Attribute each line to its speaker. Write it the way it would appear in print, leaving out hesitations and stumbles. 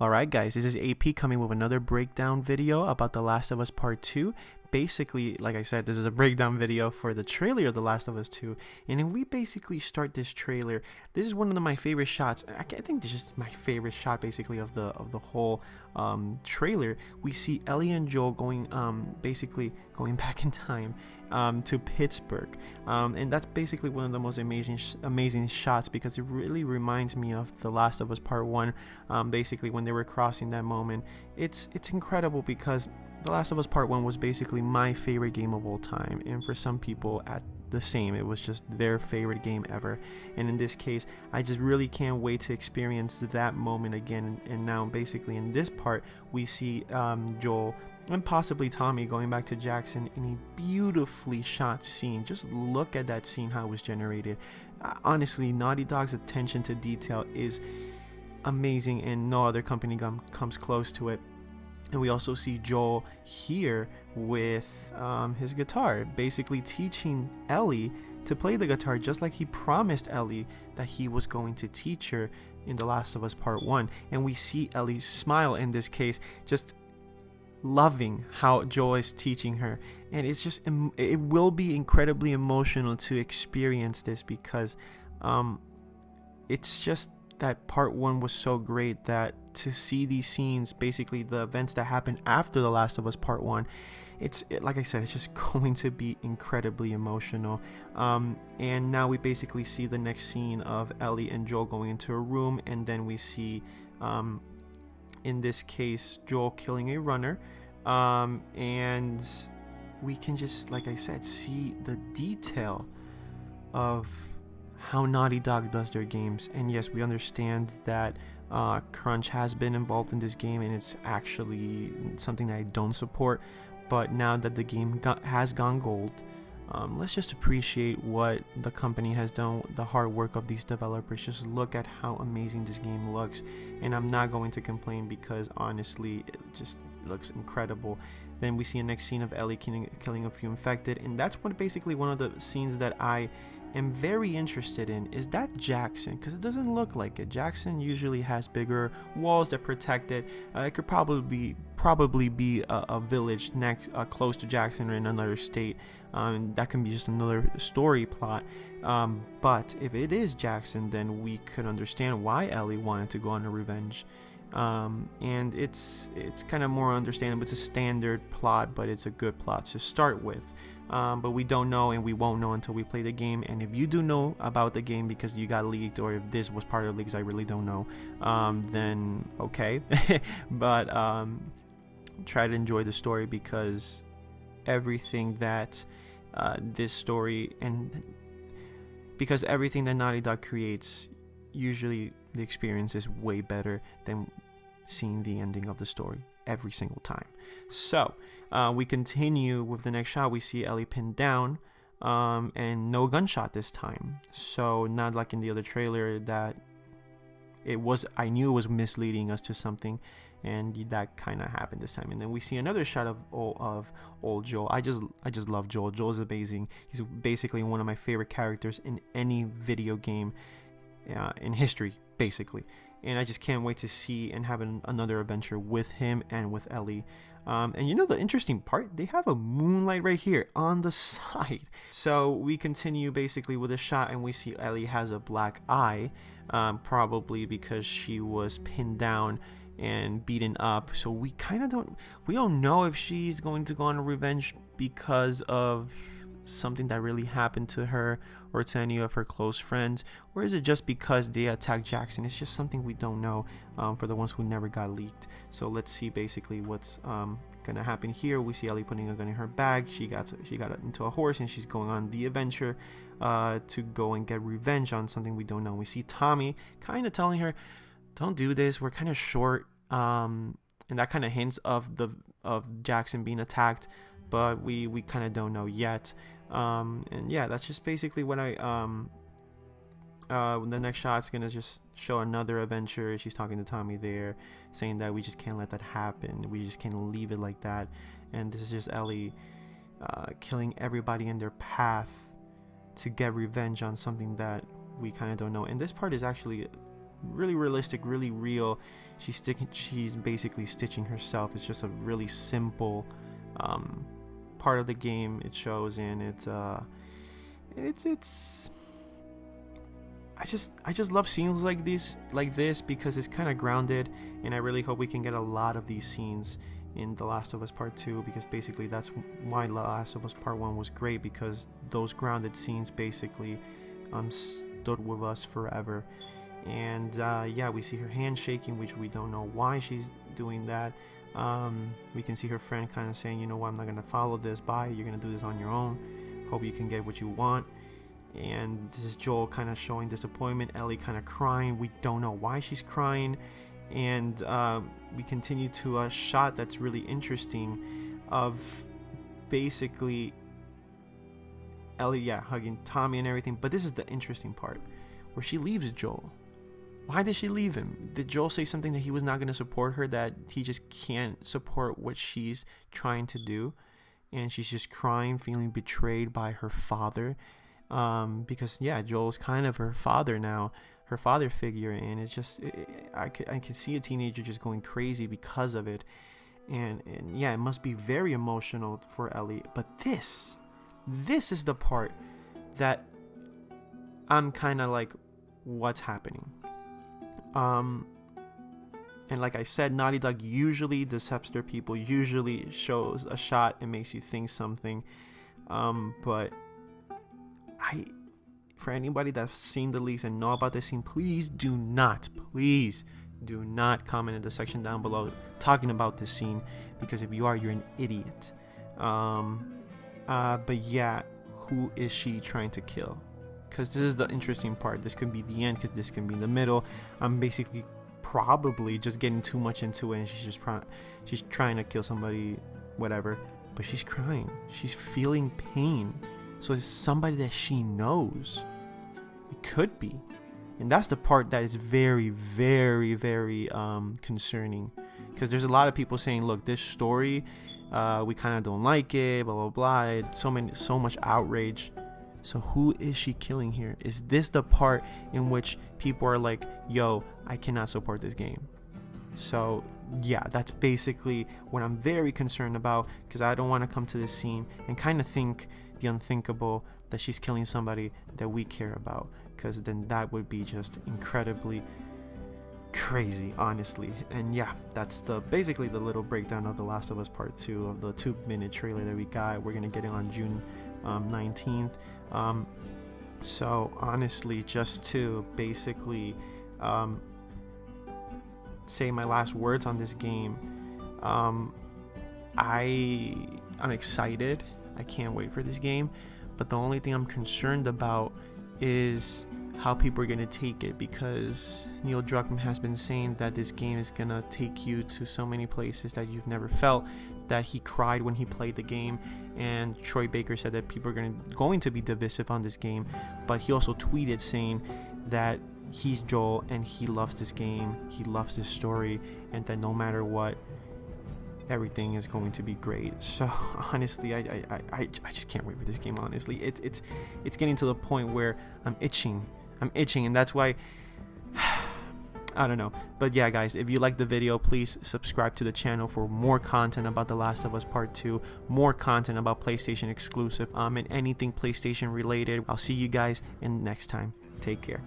Speaker 1: Alright guys, this is AP coming with another breakdown video about The Last of Us Part 2. Basically, like I said, this is a breakdown video for the trailer of The Last of Us 2. And if we basically start this trailer, this is one of my favorite shots. I think this is my favorite shot basically of the whole trailer. We see Ellie and Joel basically going back in time to Pittsburgh. And that's basically one of the most amazing shots because it really reminds me of The Last of Us Part 1. Basically when they were crossing that moment. It's incredible because The Last of Us Part 1 was basically my favorite game of all time, and for some people the same, it was just their favorite game ever. And in this case, I just really can't wait to experience that moment again. And now basically in this part we see Joel and possibly Tommy going back to Jackson in a beautifully shot scene. Just look at that scene, how it was generated. Honestly, Naughty Dog's attention to detail is amazing, and no other company comes close to it. And we also see Joel here with his guitar, basically teaching Ellie to play the guitar, just like he promised Ellie that he was going to teach her in The Last of Us Part 1. And we see Ellie smile in this case, just loving how Joel is teaching her. And it's just, it will be incredibly emotional to experience this because it's just that Part 1 was so great that to see these scenes, basically the events that happened after The Last of Us Part 1, like I said, it's just going to be incredibly emotional. And now we basically see the next scene of Ellie and Joel going into a room, and then we see in this case Joel killing a runner, and we can just, like I said, see the detail of how Naughty Dog does their games. And yes, we understand that crunch has been involved in this game, and it's actually something that I don't support. But now that the game has gone gold, let's just appreciate what the company has done, the hard work of these developers. Just look at how amazing this game looks, and I'm not going to complain because honestly it just looks incredible. Then we see a next scene of Ellie killing a few infected, and that's basically one of the scenes that I am very interested in. Is that Jackson? Because it doesn't look like it. Jackson usually has bigger walls that protect it. It could probably be a village next close to Jackson or in another state. That can be just another story plot. But if it is Jackson, then we could understand why Ellie wanted to go on a revenge. And it's kind of more understandable. It's a standard plot, but it's a good plot to start with. But we don't know, and we won't know until we play the game. And if you do know about the game because you got leaked, or if this was part of the leaks, I really don't know, then okay. But try to enjoy the story, because everything that this story, and because everything that Naughty Dog creates, usually the experience is way better than seeing the ending of the story every single time. So we continue with the next shot. We see Ellie pinned down, and no gunshot this time. So not like in the other trailer that I knew it was misleading us to something, and that kind of happened this time. And then we see another shot of old Joel. I just love Joel. Joel's amazing. He's basically one of my favorite characters in any video game in history, basically. And I just can't wait to see and have another adventure with him and with Ellie. And you know the interesting part? They have a moonlight right here on the side. So we continue basically with a shot, and we see Ellie has a black eye, probably because she was pinned down and beaten up. So we don't know if she's going to go on a revenge because of something that really happened to her or to any of her close friends, or is it just because they attacked Jackson? It's just something we don't know, for the ones who never got leaked. So let's see basically what's gonna happen here. We see Ellie putting a gun in her bag. She got into a horse, and she's going on the adventure to go and get revenge on something we don't know. We see Tommy kind of telling her, don't do this, we're kind of short, and that kind of hints of Jackson being attacked, but we kind of don't know yet. And yeah, that's just basically what the next shot's gonna just show another adventure. She's talking to Tommy there, saying that we just can't let that happen, we just can't leave it like that. And this is just Ellie killing everybody in their path to get revenge on something that we kind of don't know. And this part is actually really realistic, really real. She's basically stitching herself. It's just a really simple part of the game it shows, and it's I just love scenes like this because it's kind of grounded, and I really hope we can get a lot of these scenes in The Last of Us Part 2, because basically that's why The Last of Us Part 1 was great, because those grounded scenes basically stood with us forever. And yeah, we see her hand shaking, which we don't know why she's doing that. We can see her friend kind of saying, you know what, I'm not going to follow this, bye, you're going to do this on your own, hope you can get what you want. And this is Joel kind of showing disappointment, Ellie kind of crying, we don't know why she's crying. And we continue to a shot that's really interesting of basically Ellie, hugging Tommy and everything. But this is the interesting part, where she leaves Joel. Why did she leave him? Did Joel say something that he was not going to support her, that he just can't support what she's trying to do? And she's just crying, feeling betrayed by her father. Because Joel's kind of her father now, her father figure, and it's just I could see a teenager just going crazy because of it, and it must be very emotional for Ellie. But this is the part that I'm kind of like, what's happening? And like I said, Naughty Dog usually decepts their people, usually shows a shot and makes you think something, but for anybody that's seen the leaks and know about this scene, please do not comment in the section down below talking about this scene, because if you are, you're an idiot. But yeah, who is she trying to kill? Because this is the interesting part. This could be the end, because this can be the middle. I'm basically probably just getting too much into it, and she's trying to kill somebody, whatever, but she's crying, she's feeling pain. So it's somebody that she knows. It could be. And that's the part that is very, very, very concerning. Because there's a lot of people saying, look, this story, we kind of don't like it, blah, blah, blah. It's so much outrage. So who is she killing here? Is this the part in which people are like, yo, I cannot support this game? So yeah, that's basically what I'm very concerned about, because I don't want to come to this scene and kind of think the unthinkable, that she's killing somebody that we care about, because then that would be just incredibly crazy, honestly. And yeah, that's basically the little breakdown of The Last of Us Part 2, of the 2-minute trailer that we got. We're gonna get it on June 19th. So honestly, just to basically say my last words on this game, I'm excited. I can't wait for this game, but the only thing I'm concerned about is how people are going to take it, because Neil Druckmann has been saying that this game is going to take you to so many places that you've never felt, that he cried when he played the game. And Troy Baker said that people are going to be divisive on this game, but he also tweeted saying that he's Joel and he loves this game, he loves this story, and that no matter what, everything is going to be great. So honestly, I just can't wait for this game. Honestly, it's getting to the point where I'm itching, and that's why I don't know. But yeah, guys, if you like the video, please subscribe to the channel for more content about The Last of Us Part 2, more content about PlayStation exclusive, and anything PlayStation related. I'll see you guys in next time. Take care.